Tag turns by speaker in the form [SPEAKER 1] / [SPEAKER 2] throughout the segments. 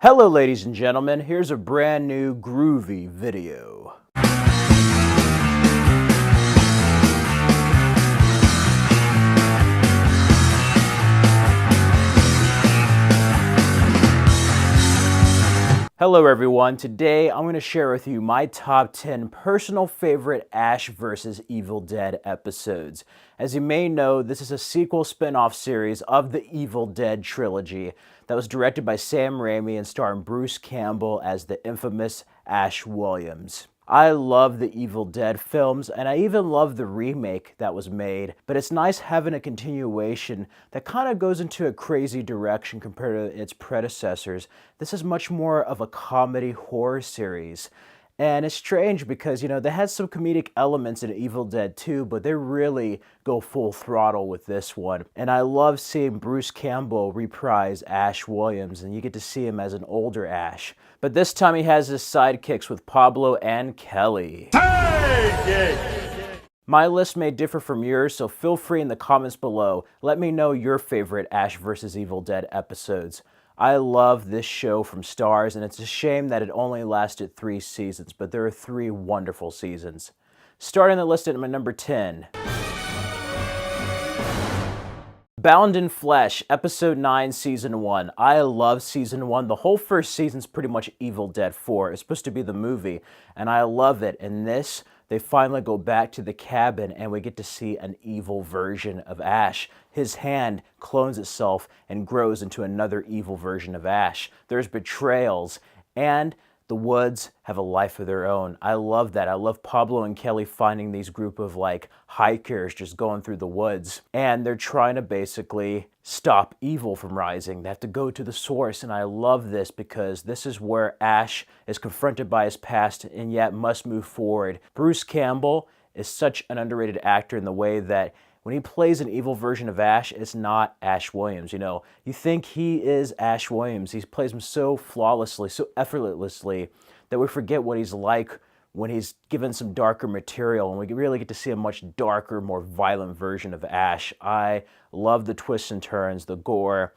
[SPEAKER 1] Hello ladies and gentlemen, here's a brand new groovy video. Hello everyone, today I'm going to share with you my top 10 personal favorite Ash vs. Evil Dead episodes. As you may know, this is a sequel spin-off series of the Evil Dead trilogy that was directed by Sam Raimi and starring Bruce Campbell as the infamous Ash Williams. I love the Evil Dead films, and I even love the remake that was made, but it's nice having a continuation that kind of goes into a crazy direction compared to its predecessors. This is much more of a comedy horror series. And it's strange because, they had some comedic elements in Evil Dead 2, but they really go full throttle with this one. And I love seeing Bruce Campbell reprise Ash Williams, and you get to see him as an older Ash. But this time he has his sidekicks with Pablo and Kelly. Take it! My list may differ from yours, so feel free in the comments below. Let me know your favorite Ash vs. Evil Dead episodes. I love this show from Starz, and it's a shame that it only lasted 3 seasons, but there are 3 wonderful seasons. Starting the list at my number 10. Bound in Flesh, Episode 9, Season 1. I love Season 1. The whole first season's pretty much Evil Dead 4. It's supposed to be the movie, and I love it. In this, they finally go back to the cabin, and we get to see an evil version of Ash. His hand clones itself and grows into another evil version of Ash. There's betrayals, and the woods have a life of their own. I love that. I love Pablo and Kelly finding these group of hikers just going through the woods. And they're trying to basically stop evil from rising. They have to go to the source. And I love this because this is where Ash is confronted by his past and yet must move forward. Bruce Campbell is such an underrated actor in the way that when he plays an evil version of Ash, it's not Ash Williams. You think he is Ash Williams. He plays him so flawlessly, so effortlessly, that we forget what he's like when he's given some darker material, and we really get to see a much darker, more violent version of Ash. I love the twists and turns, the gore,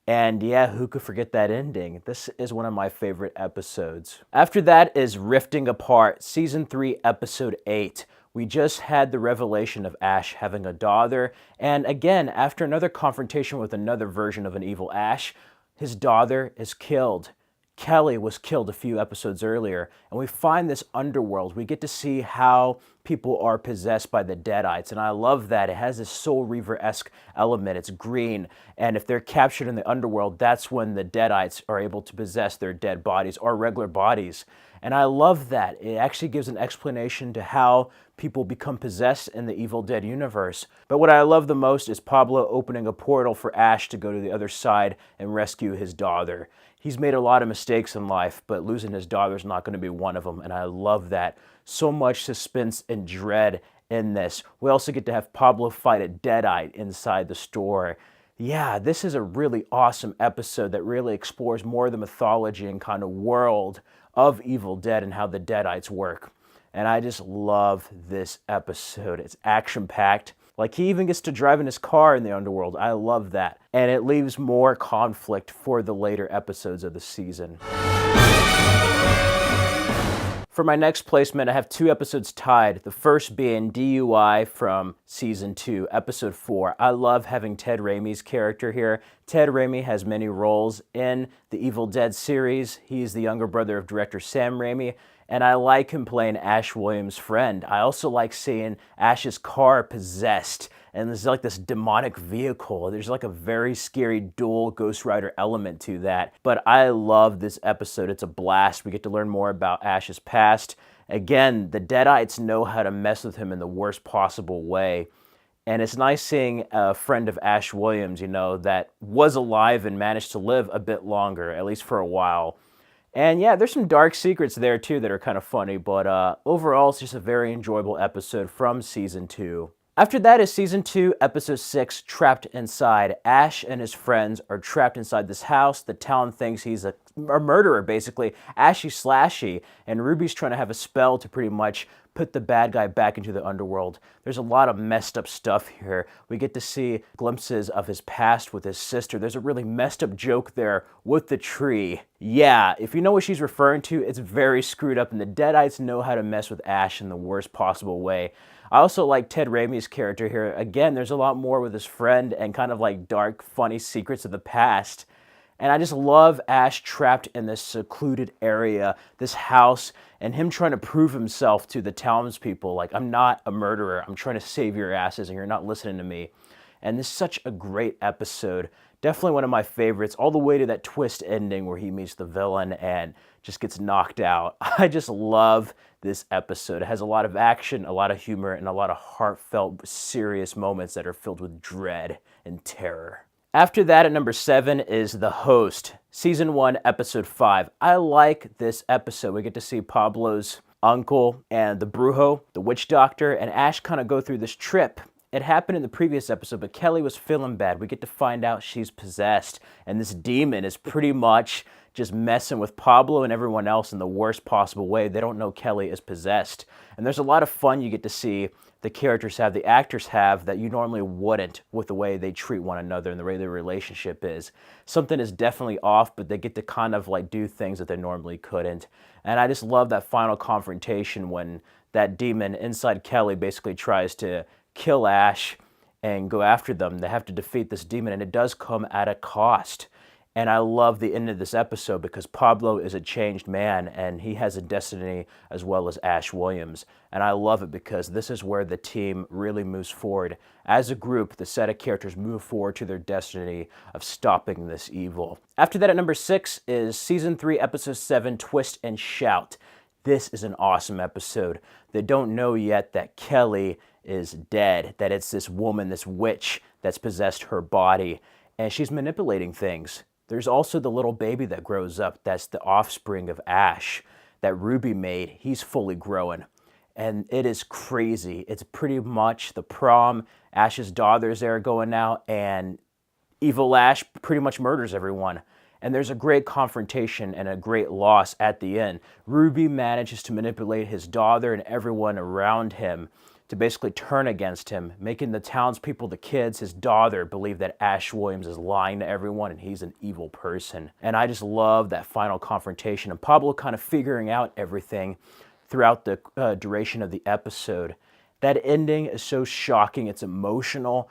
[SPEAKER 1] and yeah, who could forget that ending? This is one of my favorite episodes. After that is Rifting Apart, Season 3, Episode 8. We just had the revelation of Ash having a daughter, and again, after another confrontation with another version of an evil Ash, his daughter is killed. Kelly was killed a few episodes earlier, and we find this underworld. We get to see how people are possessed by the Deadites, and I love that. It has this Soul Reaver-esque element. It's green, and if they're captured in the underworld, that's when the Deadites are able to possess their dead bodies or regular bodies. And I love that. It actually gives an explanation to how people become possessed in the Evil Dead universe. But what I love the most is Pablo opening a portal for Ash to go to the other side and rescue his daughter. He's made a lot of mistakes in life, but losing his daughter is not going to be one of them, and I love that. So much suspense and dread in this. We also get to have Pablo fight a Deadite inside the store. Yeah, this is a really awesome episode that really explores more of the mythology and kind of world of Evil Dead and how the Deadites work. And I just love this episode. It's action-packed. He even gets to drive in his car in the underworld. I love that. And it leaves more conflict for the later episodes of the season. For my next placement, I have 2 episodes tied, the first being DUI from Season 2, Episode 4. I love having Ted Raimi's character here. Ted Raimi has many roles in the Evil Dead series. He's the younger brother of director Sam Raimi, and I like him playing Ash Williams' friend. I also like seeing Ash's car possessed, and there's this demonic vehicle. There's a very scary dual Ghost Rider element to that. But I love this episode. It's a blast. We get to learn more about Ash's past. Again, the Deadites know how to mess with him in the worst possible way. And it's nice seeing a friend of Ash Williams, that was alive and managed to live a bit longer, at least for a while. And yeah, there's some dark secrets there too that are kind of funny, but overall it's just a very enjoyable episode from Season 2. After that is Season 2, Episode 6, Trapped Inside. Ash and his friends are trapped inside this house. The town thinks he's a murderer, basically. ASHY SLASHY. And Ruby's trying to have a spell to pretty much put the bad guy back into the underworld. There's a lot of messed up stuff here. We get to see glimpses of his past with his sister. There's a really messed up joke there with the tree. Yeah, if you know what she's referring to, it's very screwed up, and the Deadites know how to mess with Ash in the worst possible way. I also like Ted Raimi's character here. Again, there's a lot more with his friend and kind of like dark, funny secrets of the past. And I just love Ash trapped in this secluded area, this house, and him trying to prove himself to the townspeople. Like, I'm not a murderer. I'm trying to save your asses, and you're not listening to me. And this is such a great episode. Definitely one of my favorites, all the way to that twist ending where he meets the villain and just gets knocked out. I just love this episode. It has a lot of action, a lot of humor, and a lot of heartfelt, serious moments that are filled with dread and terror. After that, at number 7 is The Host, Season 1, Episode 5. I like this episode. We get to see Pablo's uncle and the Brujo, the witch doctor, and Ash kind of go through this trip. It happened in the previous episode, but Kelly was feeling bad. We get to find out she's possessed, and this demon is pretty much just messing with Pablo and everyone else in the worst possible way. They don't know Kelly is possessed. And there's a lot of fun you get to see the characters have, the actors have, that you normally wouldn't with the way they treat one another and the way their relationship is. Something is definitely off, but they get to kind of like do things that they normally couldn't. And I just love that final confrontation when that demon inside Kelly basically tries to kill Ash and go after them. They have to defeat this demon, and it does come at a cost. And I love the end of this episode because Pablo is a changed man, and he has a destiny as well as Ash Williams. And I love it because this is where the team really moves forward. As a group, the set of characters move forward to their destiny of stopping this evil. After that, at number 6 is Season 3, Episode 7, Twist and Shout. This is an awesome episode. They don't know yet that Kelly is dead, that it's this woman, this witch, that's possessed her body, and she's manipulating things. There's also the little baby that grows up. That's the offspring of Ash that Ruby made. He's fully grown. And it is crazy. It's pretty much the prom. Ash's daughter's there going out, and evil Ash pretty much murders everyone. And there's a great confrontation and a great loss at the end. Ruby manages to manipulate his daughter and everyone around him to basically turn against him, making the townspeople, the kids, his daughter, believe that Ash Williams is lying to everyone and he's an evil person. And I just love that final confrontation and Pablo kind of figuring out everything throughout the duration of the episode. That ending is so shocking, it's emotional,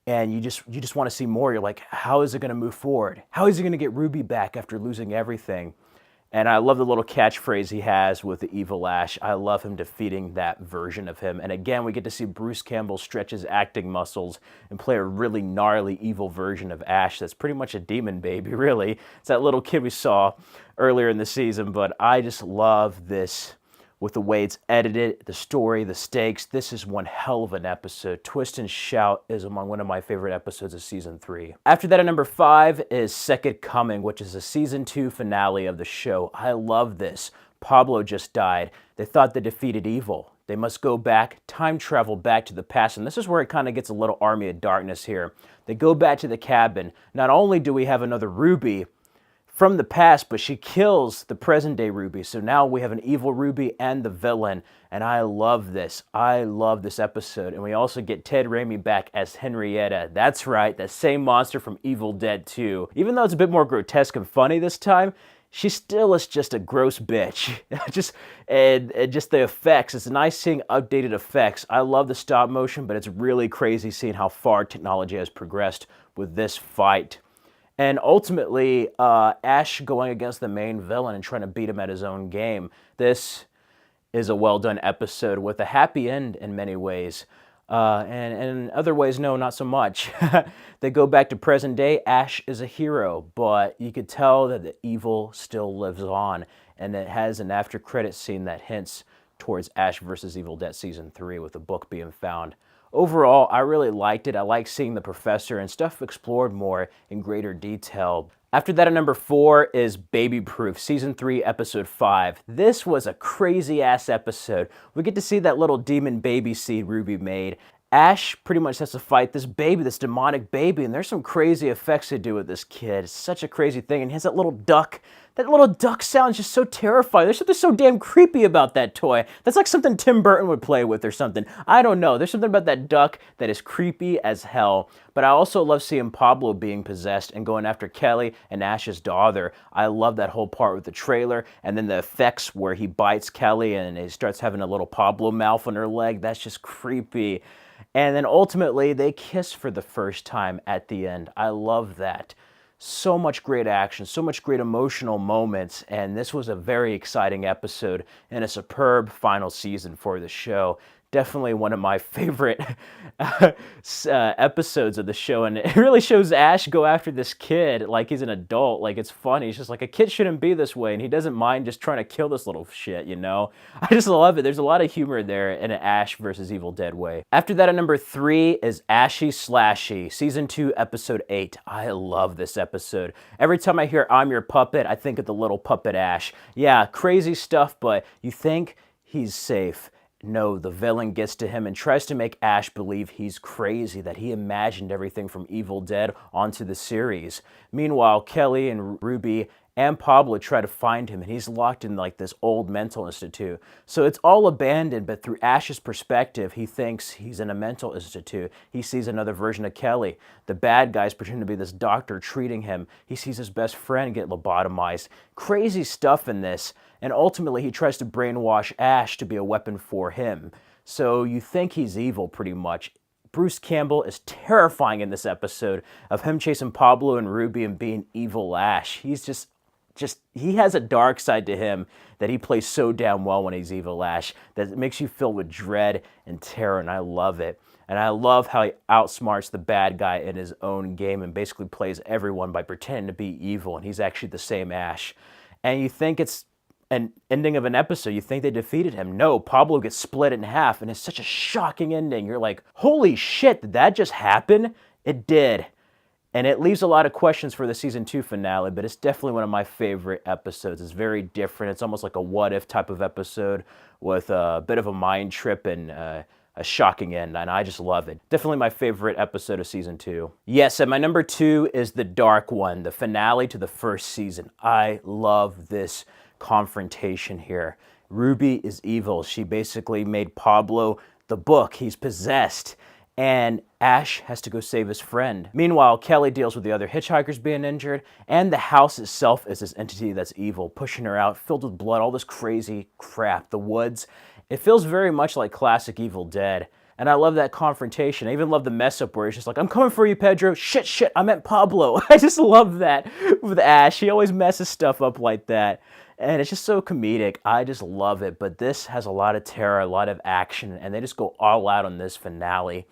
[SPEAKER 1] and you just want to see more. You're like, how is it going to move forward? How is he going to get Ruby back after losing everything? And I love the little catchphrase he has with the evil Ash. I love him defeating that version of him. And again, we get to see Bruce Campbell stretch his acting muscles and play a really gnarly, evil version of Ash that's pretty much a demon baby, really. It's that little kid we saw earlier in the season, but I just love this with the way it's edited, the story, the stakes. This is one hell of an episode. Twist and Shout is among one of my favorite episodes of Season 3. After that, at number 5 is Second Coming, which is a Season 2 finale of the show. I love this. Pablo just died. They thought they defeated evil. They must go back, time travel back to the past. And this is where it kind of gets a little Army of Darkness here. They go back to the cabin. Not only do we have another Ruby from the past, but she kills the present day Ruby. So now we have an evil Ruby and the villain. And I love this. I love this episode. And we also get Ted Raimi back as Henrietta. That's right, that same monster from Evil Dead 2. Even though it's a bit more grotesque and funny this time, she still is just a gross bitch. just the effects. It's nice seeing updated effects. I love the stop motion, but it's really crazy seeing how far technology has progressed with this fight. And ultimately, Ash going against the main villain and trying to beat him at his own game. This is a well-done episode with a happy end in many ways. And in other ways, no, not so much. They go back to present day. Ash is a hero, but you could tell that the evil still lives on. And it has an after-credit scene that hints towards Ash vs. Evil Dead Season 3 with the book being found. Overall, I really liked it. I like seeing the professor and stuff explored more in greater detail. After that, at number 4 is Baby Proof, Season 3, Episode 5. This was a crazy-ass episode. We get to see that little demon baby seed Ruby made. Ash pretty much has to fight this baby, this demonic baby, and there's some crazy effects they do with this kid. It's such a crazy thing, and he has that little duck. That little duck sound is just so terrifying. There's something so damn creepy about that toy. That's like something Tim Burton would play with or something. I don't know. There's something about that duck that is creepy as hell. But I also love seeing Pablo being possessed and going after Kelly and Ash's daughter. I love that whole part with the trailer, and then the effects where he bites Kelly and he starts having a little Pablo mouth on her leg. That's just creepy. And then ultimately, they kiss for the first time at the end. I love that. So much great action, so much great emotional moments, and this was a very exciting episode and a superb final season for the show. Definitely one of my favorite episodes of the show, and it really shows Ash go after this kid like he's an adult. Like, it's funny. It's just like, a kid shouldn't be this way, and he doesn't mind just trying to kill this little shit, you know? I just love it. There's a lot of humor there in an Ash versus Evil Dead way. After that, at number 3 is ASHY SLASHY, Season 2, Episode 8. I love this episode. Every time I hear "I'm your puppet," I think of the little puppet Ash. Yeah, crazy stuff, but you think he's safe. No, the villain gets to him and tries to make Ash believe he's crazy, that he imagined everything from Evil Dead onto the series. Meanwhile, Kelly and Ruby and Pablo try to find him, and he's locked in like this old mental institute. So it's all abandoned, but through Ash's perspective, he thinks he's in a mental institute. He sees another version of Kelly. The bad guys pretend to be this doctor treating him. He sees his best friend get lobotomized. Crazy stuff in this. And ultimately, he tries to brainwash Ash to be a weapon for him. So you think he's evil, pretty much. Bruce Campbell is terrifying in this episode of him chasing Pablo and Ruby and being evil Ash. He's just he has a dark side to him that he plays so damn well when he's evil Ash that it makes you filled with dread and terror, and I love it. And I love how he outsmarts the bad guy in his own game and basically plays everyone by pretending to be evil, and he's actually the same Ash. And you think it's an ending of an episode, you think they defeated him. No, Pablo gets split in half, and it's such a shocking ending. You're like, holy shit, did that just happen? It did. And it leaves a lot of questions for the Season 2 finale, but it's definitely one of my favorite episodes. It's very different. It's almost like a what-if type of episode with a bit of a mind trip and a shocking end, and I just love it. Definitely my favorite episode of Season 2. Yes, and my number 2 is the dark one, the finale to the first season. I love this confrontation here. Ruby is evil. She basically made Pablo the book. He's possessed. And Ash has to go save his friend. Meanwhile, Kelly deals with the other hitchhikers being injured, and the house itself is this entity that's evil, pushing her out, filled with blood, all this crazy crap. The woods. It feels very much like classic Evil Dead. And I love that confrontation. I even love the mess up where he's just like, "I'm coming for you, Pedro." Shit, I meant Pablo. I just love that with Ash. He always messes stuff up like that. And it's just so comedic. I just love it. But this has a lot of terror, a lot of action, and they just go all out on this finale.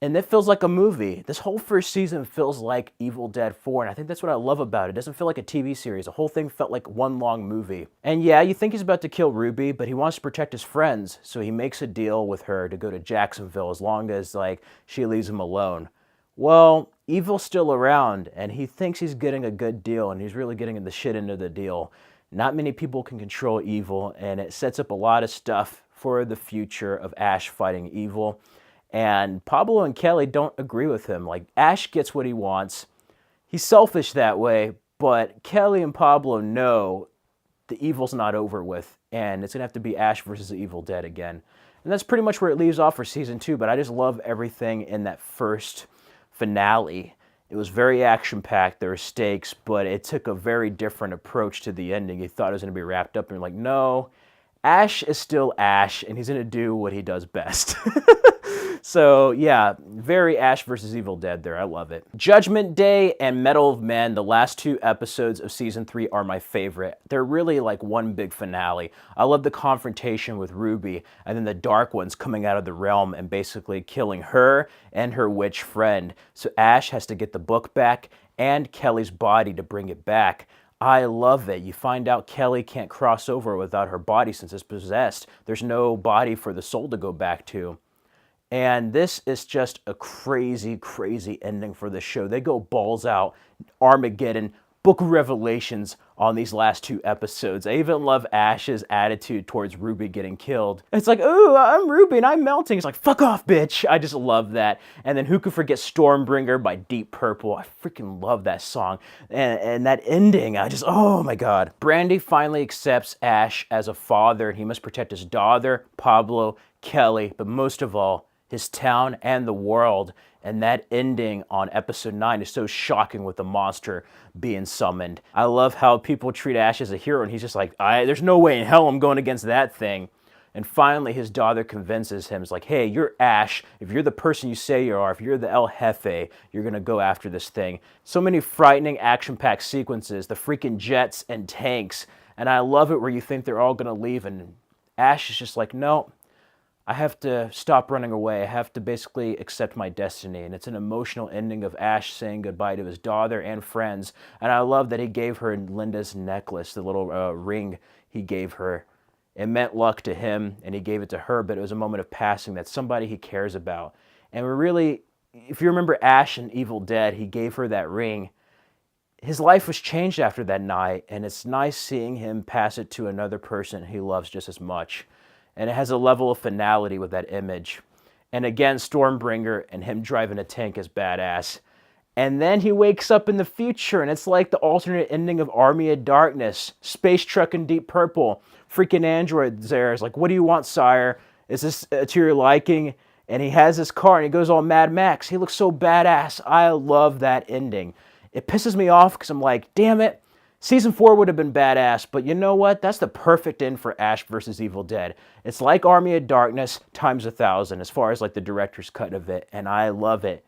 [SPEAKER 1] And it feels like a movie. This whole first season feels like Evil Dead 4, and I think that's what I love about it. It doesn't feel like a TV series. The whole thing felt like one long movie. And yeah, you think he's about to kill Ruby, but he wants to protect his friends, so he makes a deal with her to go to Jacksonville as long as, like, she leaves him alone. Well, Evil's still around, and he thinks he's getting a good deal, and he's really getting the shit into the deal. Not many people can control Evil, and it sets up a lot of stuff for the future of Ash fighting Evil. And Pablo and Kelly don't agree with him. Like, Ash gets what he wants. He's selfish that way, but Kelly and Pablo know the evil's not over with, and it's going to have to be Ash versus the Evil Dead again. And that's pretty much where it leaves off for Season 2, but I just love everything in that first finale. It was very action-packed. There were stakes, but it took a very different approach to the ending. You thought it was going to be wrapped up, and you're like, no, Ash is still Ash, and he's going to do what he does best. So, yeah, very Ash versus Evil Dead there. I love it. Judgment Day and Mettle of Men, the last 2 episodes of Season 3 are my favorite. They're really like one big finale. I love the confrontation with Ruby, and then the dark ones coming out of the realm and basically killing her and her witch friend. So Ash has to get the book back and Kelly's body to bring it back. I love it. You find out Kelly can't cross over without her body since it's possessed. There's no body for the soul to go back to. And this is just a crazy, crazy ending for the show. They go balls out, Armageddon, book of revelations on these last 2 episodes. I even love Ash's attitude towards Ruby getting killed. It's like, ooh, I'm Ruby and I'm melting. It's like, fuck off, bitch. I just love that. And then who could forget Stormbringer by Deep Purple? I freaking love that song. And that ending, oh my God. Brandy finally accepts Ash as a father, and he must protect his daughter, Pablo, Kelly, but most of all, his town and the world. And that ending on episode 9 is so shocking with the monster being summoned. I love how people treat Ash as a hero, and he's just like, there's no way in hell I'm going against that thing. And finally, his daughter convinces him, it's like, hey, you're Ash. If you're the person you say you are, if you're the El Jefe, you're going to go after this thing. So many frightening action-packed sequences, the freaking jets and tanks. And I love it where you think they're all going to leave, and Ash is just like, no, I have to stop running away. I have to basically accept my destiny. And it's an emotional ending of Ash saying goodbye to his daughter and friends. And I love that he gave her Linda's necklace, the little ring he gave her. It meant luck to him, and he gave it to her, but it was a moment of passing. That's somebody he cares about. And we really, if you remember Ash in Evil Dead, he gave her that ring. His life was changed after that night, and it's nice seeing him pass it to another person he loves just as much. And it has a level of finality with that image. And again, Stormbringer and him driving a tank is badass. And then he wakes up in the future, and it's like the alternate ending of Army of Darkness. Space truck in Deep Purple. Freaking android there is like, what do you want, sire? Is this to your liking? And he has his car, and he goes all Mad Max. He looks so badass. I love that ending. It pisses me off because I'm like, damn it. Season 4 would have been badass, but you know what? That's the perfect end for Ash vs. Evil Dead. It's like Army of Darkness times 1,000 as far as like the director's cut of it, and I love it.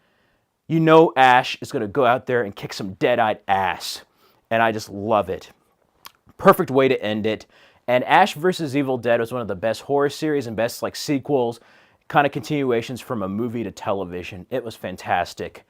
[SPEAKER 1] You know Ash is going to go out there and kick some dead-eyed ass, and I just love it. Perfect way to end it. And Ash vs. Evil Dead was one of the best horror series and best like sequels, kind of continuations from a movie to television. It was fantastic.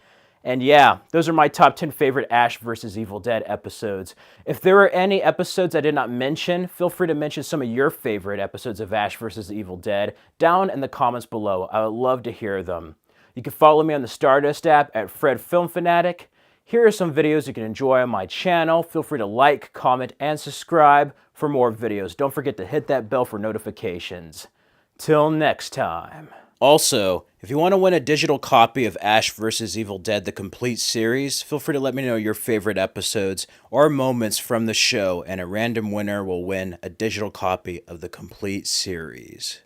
[SPEAKER 1] And yeah, those are my top 10 favorite Ash vs. Evil Dead episodes. If there are any episodes I did not mention, feel free to mention some of your favorite episodes of Ash vs. Evil Dead down in the comments below. I would love to hear them. You can follow me on the Stardust app at Fred Film Fanatic. Here are some videos you can enjoy on my channel. Feel free to like, comment, and subscribe for more videos. Don't forget to hit that bell for notifications. Till next time. Also, if you want to win a digital copy of Ash vs. Evil Dead, the complete series, feel free to let me know your favorite episodes or moments from the show, and a random winner will win a digital copy of the complete series.